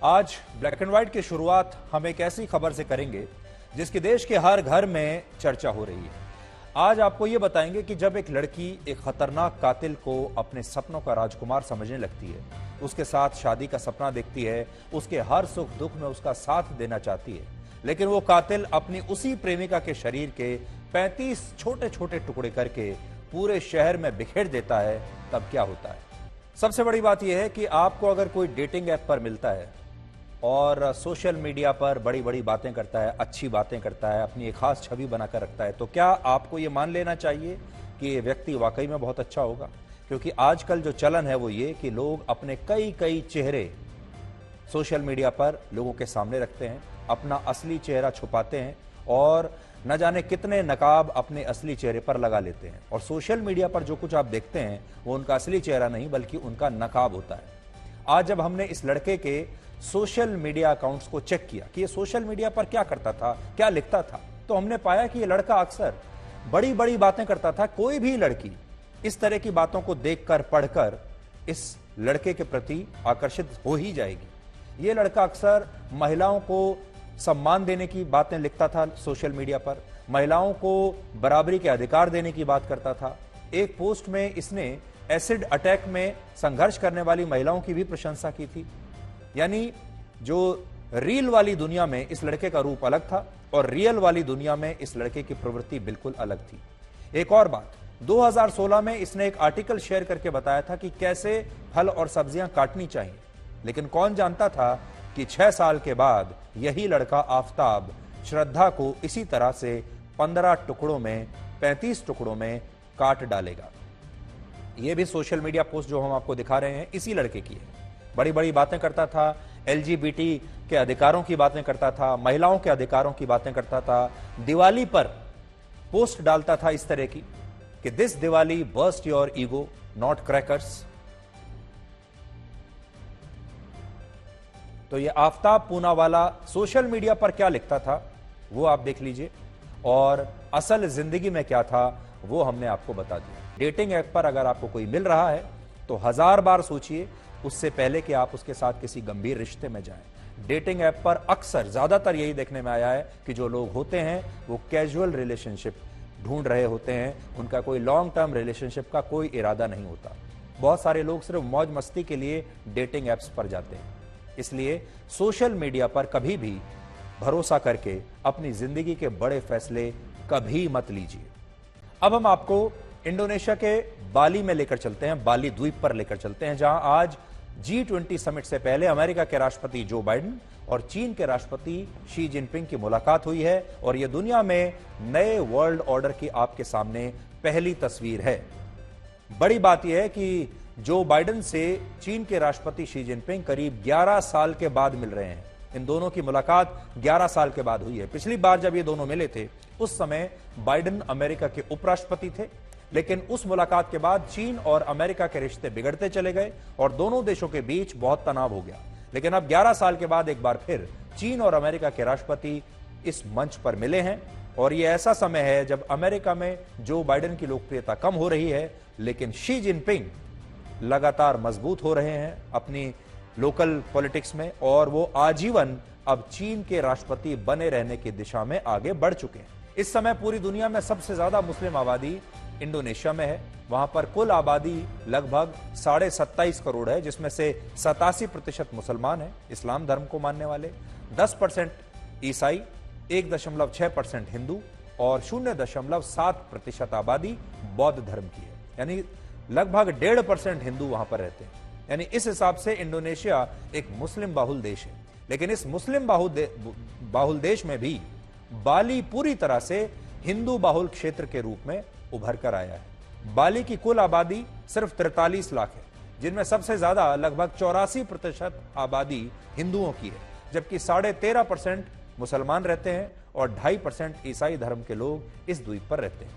आज black and white की शुरुआत हम एक ऐसी खबर से करेंगे जिसकी देश के हर घर में चर्चा हो रही है। आज आपको यह बताएंगे कि जब एक लड़की एक खतरनाक कातिल को अपने सपनों का राजकुमार समझने लगती है, उसके साथ शादी का सपना देखती है, उसके हर सुख दुख में उसका साथ देना चाहती है, लेकिन वो कातिल अपनी उसी प्रेमिका के शरीर के 35 छोटे छोटे टुकड़े करके पूरे शहर में बिखेर देता है, तब क्या होता है। सबसे बड़ी बात यह है कि आपको अगर कोई डेटिंग ऐप पर मिलता है और सोशल मीडिया पर बड़ी बड़ी बातें करता है, अच्छी बातें करता है, अपनी एक खास छवि बनाकर रखता है, तो क्या आपको ये मान लेना चाहिए कि ये व्यक्ति वाकई में बहुत अच्छा होगा? क्योंकि आजकल जो चलन है वो ये कि लोग अपने कई कई चेहरे सोशल मीडिया पर लोगों के सामने रखते हैं, अपना असली चेहरा छुपाते हैं और न जाने कितने नकाब अपने असली चेहरे पर लगा लेते हैं। और सोशल मीडिया पर जो कुछ आप देखते हैं वो उनका असली चेहरा नहीं बल्कि उनका नकाब होता है। आज जब हमने इस लड़के के सोशल मीडिया अकाउंट्स को चेक किया कि ये सोशल मीडिया पर क्या करता था, क्या लिखता था, तो हमने पाया कि ये लड़का अक्सर बड़ी बड़ी बातें करता था। कोई भी लड़की इस तरह की बातों को देखकर पढ़कर इस लड़के के प्रति आकर्षित हो ही जाएगी। ये लड़का अक्सर महिलाओं को सम्मान देने की बातें लिखता था सोशल मीडिया पर, महिलाओं को बराबरी के अधिकार देने की बात करता था। एक पोस्ट में इसने एसिड अटैक में संघर्ष करने वाली महिलाओं की भी प्रशंसा की थी। यानी जो रील वाली दुनिया में इस लड़के का रूप अलग था और रियल वाली दुनिया में इस लड़के की प्रवृत्ति बिल्कुल अलग थी। एक और बात, 2016 में इसने एक आर्टिकल शेयर करके बताया था कि कैसे फल और सब्जियां काटनी चाहिए, लेकिन कौन जानता था कि 6 साल के बाद यही लड़का आफताब श्रद्धा को इसी तरह से 15 टुकड़ों में 35 टुकड़ों में काट डालेगा। यह भी सोशल मीडिया पोस्ट जो हम आपको दिखा रहे हैं इसी लड़के की है। बड़ी बड़ी बातें करता था, LGBT के अधिकारों की बातें करता था, महिलाओं के अधिकारों की बातें करता था। दिवाली पर पोस्ट डालता था इस तरह की कि this Diwali burst your ego not crackers. तो ये आफताब पूनावाला सोशल मीडिया पर क्या लिखता था वो आप देख लीजिए और असल जिंदगी में क्या था वो हमने आपको बता दिया। डेटिंग ऐप पर अगर आपको कोई मिल रहा है तो 1000 बार सोचिए उससे पहले कि आप उसके साथ किसी गंभीर रिश्ते में जाएं। डेटिंग ऐप पर अक्सर ज्यादातर यही देखने में आया है कि जो लोग होते हैं वो कैजुअल रिलेशनशिप ढूंढ रहे होते हैं, उनका कोई लॉन्ग टर्म रिलेशनशिप का कोई इरादा नहीं होता। बहुत सारे लोग सिर्फ मौज मस्ती के लिए डेटिंग ऐप्स पर जाते हैं। इसलिए सोशल मीडिया पर कभी भी भरोसा करके अपनी जिंदगी के बड़े फैसले कभी मत लीजिए। अब हम आपको इंडोनेशिया के बाली में लेकर चलते हैं, बाली द्वीप पर लेकर चलते हैं, जहां आज G20 समिट से पहले अमेरिका के राष्ट्रपति जो बाइडेन और चीन के राष्ट्रपति शी जिनपिंग की मुलाकात हुई है और यह दुनिया में नए वर्ल्ड ऑर्डर की आपके सामने पहली तस्वीर है। बड़ी बात यह है कि जो बाइडेन से चीन के राष्ट्रपति शी जिनपिंग करीब 11 साल के बाद मिल रहे हैं। इन दोनों की मुलाकात 11 साल के बाद हुई है। पिछली बार जब ये दोनों मिले थे उस समय बाइडेन अमेरिका के उपराष्ट्रपति थे, लेकिन उस मुलाकात के बाद चीन और अमेरिका के रिश्ते बिगड़ते चले गए और दोनों देशों के बीच बहुत तनाव हो गया। लेकिन अब 11 साल के बाद एक बार फिर चीन और अमेरिका के राष्ट्रपति इस मंच पर मिले हैं और यह ऐसा समय है जब अमेरिका में जो बाइडेन की लोकप्रियता कम हो रही है, लेकिन शी जिनपिंग लगातार मजबूत हो रहे हैं अपनी लोकल पॉलिटिक्स में और वो आजीवन अब चीन के राष्ट्रपति बने रहने की दिशा में आगे बढ़ चुके हैं। इस समय पूरी दुनिया में सबसे ज्यादा मुस्लिम आबादी इंडोनेशिया में है। वहां पर कुल आबादी लगभग 27.5 करोड़ है, जिसमें से 87% मुसलमान है, इस्लाम धर्म को मानने वाले, 10% ईसाई, 1.6% हिंदू और 0.7% आबादी बौद्ध धर्म की है। यानी लगभग 1.5% हिंदू वहां पर रहते हैं। यानी इस हिसाब से इंडोनेशिया एक मुस्लिम बाहुल देश है। लेकिन इस मुस्लिम बाहुल देश में भी बाली पूरी तरह से हिंदू बाहुल क्षेत्र के रूप में उभर कर आया है। बाली की कुल आबादी सिर्फ 43 लाख है, जिनमें सबसे ज्यादा लगभग 84% आबादी हिंदुओं की है, जबकि 13.5% मुसलमान रहते हैं और 2.5% ईसाई धर्म के लोग इस द्वीप पर रहते हैं।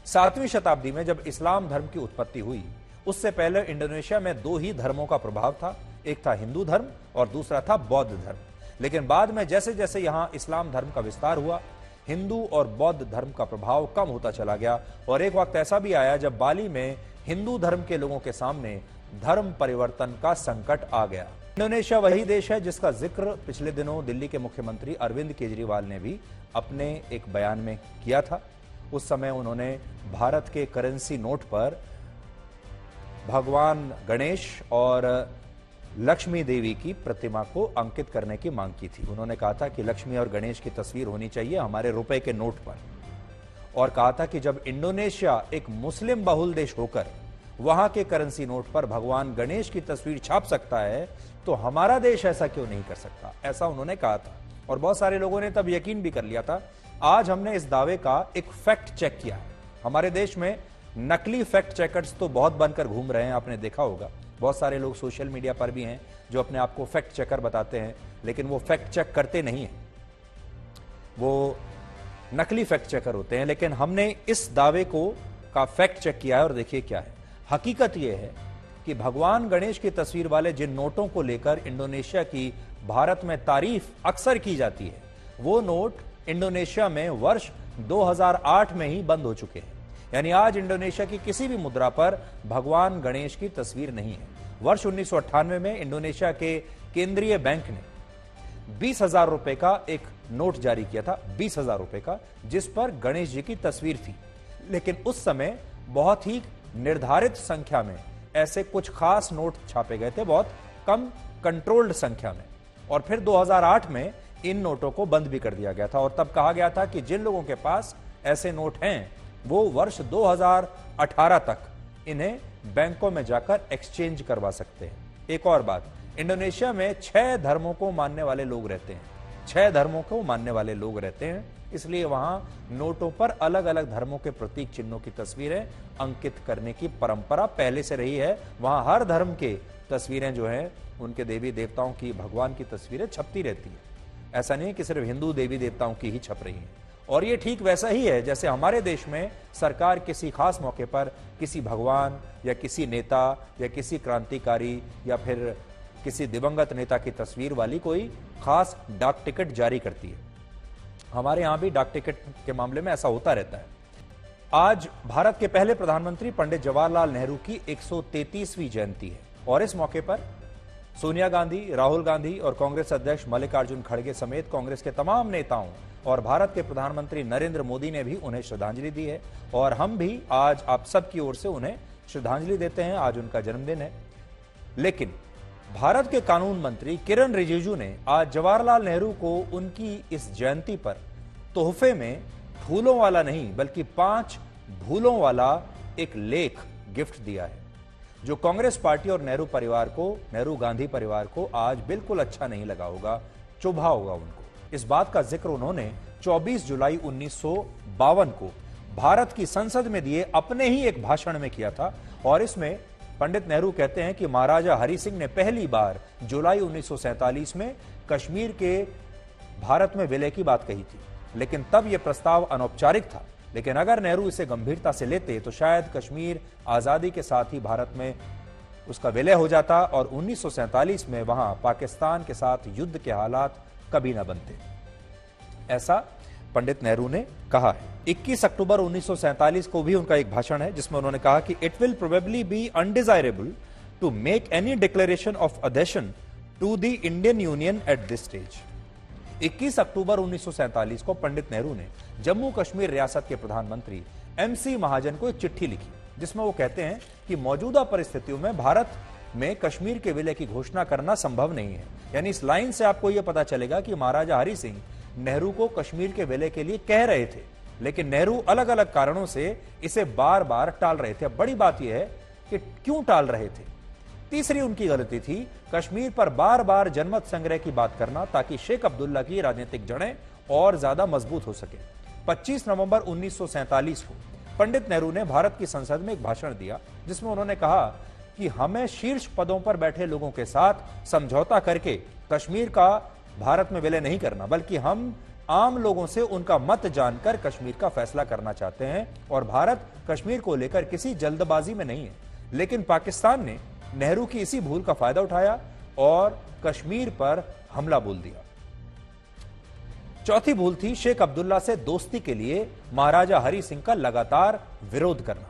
7वीं शताब्दी में जब इस्लाम धर्म की उत्पत्ति हुई उससे पहले इंडोनेशिया में 2 ही धर्मों का प्रभाव था, एक था हिंदू धर्म और दूसरा था बौद्ध धर्म। लेकिन बाद में जैसे जैसे यहां इस्लाम धर्म का विस्तार हुआ, हिंदू और बौद्ध धर्म का प्रभाव कम होता चला गया और एक वक्त ऐसा भी आया जब बाली में हिंदू धर्म के लोगों के सामने धर्म परिवर्तन का संकट आ गया। इंडोनेशिया वही देश है जिसका जिक्र पिछले दिनों दिल्ली के मुख्यमंत्री अरविंद केजरीवाल ने भी अपने एक बयान में किया था। उस समय उन्होंने भारत के करेंसी नोट पर भगवान गणेश और लक्ष्मी देवी की प्रतिमा को अंकित करने की मांग की थी। उन्होंने कहा था कि लक्ष्मी और गणेश की तस्वीर होनी चाहिए हमारे रुपए के नोट पर, और कहा था कि जब इंडोनेशिया एक मुस्लिम बहुल देश होकर वहां के करेंसी नोट पर भगवान गणेश की तस्वीर छाप सकता है तो हमारा देश ऐसा क्यों नहीं कर सकता, ऐसा उन्होंने कहा था। और बहुत सारे लोगों ने तब यकीन भी कर लिया था। आज हमने इस दावे का एक फैक्ट चेक किया है। हमारे देश में नकली फैक्ट चेकर्स तो बहुत बनकर घूम रहे हैं, आपने देखा होगा। बहुत सारे लोग सोशल मीडिया पर भी हैं जो अपने आप को फैक्ट चेकर बताते हैं, लेकिन वो फैक्ट चेक करते नहीं हैं, वो नकली फैक्ट चेकर होते हैं। लेकिन हमने इस दावे को का फैक्ट चेक किया है और देखिए क्या है। हकीकत यह है कि भगवान गणेश की तस्वीर वाले जिन नोटों को लेकर इंडोनेशिया की भारत में तारीफ अक्सर की जाती है, वो नोट इंडोनेशिया में वर्ष 2008 में ही बंद हो चुके हैं। यानी आज इंडोनेशिया की किसी भी मुद्रा पर भगवान गणेश की तस्वीर नहीं है। वर्ष 1998 में इंडोनेशिया के केंद्रीय बैंक ने 20,000 रुपए का एक नोट जारी किया था, 20,000 रुपए का, जिस पर गणेश जी की तस्वीर थी। लेकिन उस समय बहुत ही निर्धारित संख्या में ऐसे कुछ खास नोट छापे गए थे, बहुत कम कंट्रोल्ड संख्या में। और फिर 2008 में इन नोटों को बंद भी कर दिया गया था और तब कहा गया था कि जिन लोगों के पास ऐसे नोट हैं वो वर्ष 2018 तक इन्हें बैंकों में जाकर एक्सचेंज करवा सकते हैं। एक और बात, इंडोनेशिया में 6 धर्मों को मानने वाले लोग रहते हैं, 6 धर्मों को मानने वाले लोग रहते हैं, इसलिए वहां नोटों पर अलग अलग धर्मों के प्रतीक चिन्हों की तस्वीरें अंकित करने की परंपरा पहले से रही है। वहां हर धर्म के तस्वीरें जो हैं उनके देवी देवताओं की, भगवान की तस्वीरें छपती रहती है। ऐसा नहीं है कि सिर्फ हिंदू देवी देवताओं की ही छप रही है। और ये ठीक वैसा ही है जैसे हमारे देश में सरकार किसी खास मौके पर किसी भगवान या किसी नेता या किसी क्रांतिकारी या फिर किसी दिवंगत नेता की तस्वीर वाली कोई खास डाक टिकट जारी करती है। हमारे यहां भी डाक टिकट के मामले में ऐसा होता रहता है। आज भारत के पहले प्रधानमंत्री पंडित जवाहरलाल नेहरू की 133वीं जयंती है और इस मौके पर सोनिया गांधी, राहुल गांधी और कांग्रेस अध्यक्ष मल्लिकार्जुन खड़गे समेत कांग्रेस के तमाम नेताओं और भारत के प्रधानमंत्री नरेंद्र मोदी ने भी उन्हें श्रद्धांजलि दी है और हम भी आज आप सबकी ओर से उन्हें श्रद्धांजलि देते हैं। आज उनका जन्मदिन है। लेकिन भारत के कानून मंत्री किरण रिजिजू ने आज जवाहरलाल नेहरू को उनकी इस जयंती पर तोहफे में फूलों वाला नहीं बल्कि 5 भूलों वाला एक लेख गिफ्ट दिया है, जो कांग्रेस पार्टी और नेहरू परिवार को, नेहरू गांधी परिवार को आज बिल्कुल अच्छा नहीं लगा होगा, चुभा होगा उनको। इस बात का जिक्र उन्होंने 24 जुलाई 1952 को भारत की संसद में दिए अपने ही एक भाषण में किया था और इसमें पंडित नेहरू कहते हैं कि महाराजा हरि सिंह ने पहली बार जुलाई 1947 में कश्मीर के भारत में विलय की बात कही थी, लेकिन तब यह प्रस्ताव अनौपचारिक था। लेकिन अगर नेहरू इसे गंभीरता से लेते तो शायद कश्मीर आजादी के साथ ही भारत में उसका विलय हो जाता और 1947 में वहां पाकिस्तान के साथ युद्ध के हालात कभी ना बनते। ऐसा पंडित नेहरू ने कहा है। 21 अक्टूबर 1947 को भी उनका एक भाषण है जिसमें उन्होंने कहा कि it will probably be undesirable to make any declaration of adhesion to the Indian union at this stage. 21 October 1947 को पंडित नेहरू ने जम्मू कश्मीर रियासत के प्रधानमंत्री MC महाजन को एक चिट्ठी लिखी जिसमें वो कहते हैं कि मौजूदा परिस्थितियों में भारत में कश्मीर के विलय की घोषणा करना संभव नहीं है। यानी इस लाइन से आपको यह पता चलेगा कि महाराजा हरि सिंह नेहरू को कश्मीर के विलय के लिए कह रहे थे, लेकिन नेहरू अलग अलग कारणों से इसे बार बार टाल रहे थे। बड़ी बात यह है कि क्यों टाल रहे थे। तीसरी उनकी गलती थी कश्मीर पर बार बार जनमत संग्रह की बात करना ताकि शेख अब्दुल्ला की राजनीतिक जड़ें और ज्यादा मजबूत हो सके। 25 नवंबर 1947 को पंडित नेहरू ने भारत की संसद में एक भाषण दिया जिसमें उन्होंने कहा कि हमें शीर्ष पदों पर बैठे लोगों के साथ समझौता करके कश्मीर का भारत में विलय नहीं करना, बल्कि हम आम लोगों से उनका मत जानकर कश्मीर का फैसला करना चाहते हैं और भारत कश्मीर को लेकर किसी जल्दबाजी में नहीं है। लेकिन पाकिस्तान ने नेहरू की इसी भूल का फायदा उठाया और कश्मीर पर हमला बोल दिया। चौथी भूल थी शेख अब्दुल्ला से दोस्ती के लिए महाराजा हरि सिंह का लगातार विरोध करना।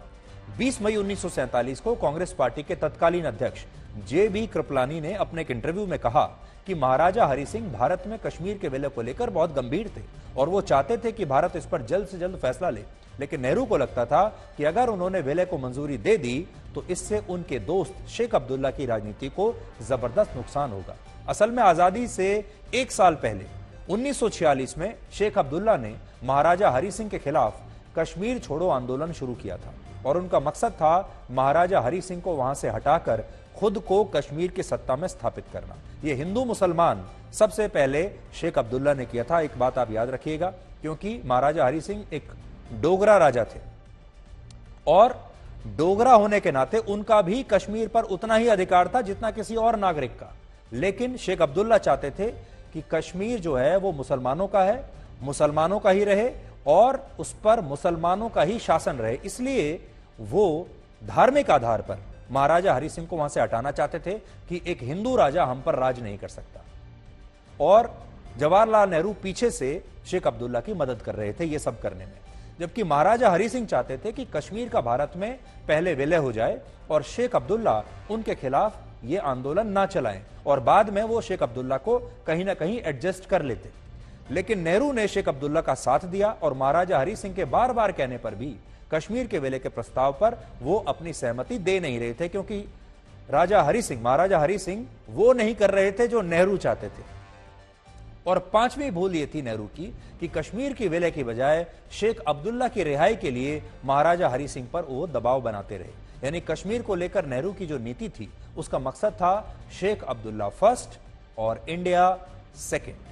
20 मई 1947 को कांग्रेस पार्टी के तत्कालीन अध्यक्ष जे.बी. कृपलानी ने अपने एक इंटरव्यू में कहा कि महाराजा हरि सिंह भारत में कश्मीर के विलय को लेकर बहुत गंभीर थे और वो चाहते थे कि भारत इस पर जल्द से जल्द फैसला ले। लेकिन नेहरू को लगता था कि अगर उन्होंने विलय को मंजूरी दे दी तो इससे उनके दोस्त शेख अब्दुल्ला की राजनीति को जबरदस्त नुकसान होगा। असल में आजादी से एक साल पहले 1946 में शेख अब्दुल्ला ने महाराजा हरि सिंह के खिलाफ कश्मीर छोड़ो आंदोलन शुरू किया था और उनका मकसद था महाराजा हरि सिंह को वहां से हटाकर खुद को कश्मीर की सत्ता में स्थापित करना। यह हिंदू मुसलमान सबसे पहले शेख अब्दुल्ला ने किया था। एक बात आप याद रखिएगा, क्योंकि महाराजा हरि सिंह एक डोगरा राजा थे और डोगरा होने के नाते उनका भी कश्मीर पर उतना ही अधिकार था जितना किसी और नागरिक का। लेकिन शेख अब्दुल्ला चाहते थे कि कश्मीर जो है वो मुसलमानों का है, मुसलमानों का ही रहे और उस पर मुसलमानों का ही शासन रहे। इसलिए वो धार्मिक आधार पर महाराजा हरि सिंह को वहां से हटाना चाहते थे कि एक हिंदू राजा हम पर राज नहीं कर सकता। और जवाहरलाल नेहरू पीछे से शेख अब्दुल्ला की मदद कर रहे थे ये सब करने में, जबकि महाराजा हरि सिंह चाहते थे कि कश्मीर का भारत में पहले विलय हो जाए और शेख अब्दुल्ला उनके खिलाफ ये आंदोलन ना चलाएं और बाद में वो शेख अब्दुल्ला को कहीं ना कहीं एडजस्ट कर लेते। लेकिन नेहरू ने शेख अब्दुल्ला का साथ दिया और महाराजा हरि सिंह के बार बार कहने पर भी कश्मीर के विलय के प्रस्ताव पर वो अपनी सहमति दे नहीं रहे थे, क्योंकि महाराजा हरि सिंह वो नहीं कर रहे थे जो नेहरू चाहते थे। और पांचवी भूल ये थी नेहरू की कि कश्मीर की विलय की बजाय शेख अब्दुल्ला की रिहाई के लिए महाराजा हरि सिंह पर वो दबाव बनाते रहे। यानी कश्मीर को लेकर नेहरू की जो नीति थी उसका मकसद था शेख अब्दुल्ला फर्स्ट और इंडिया सेकेंड।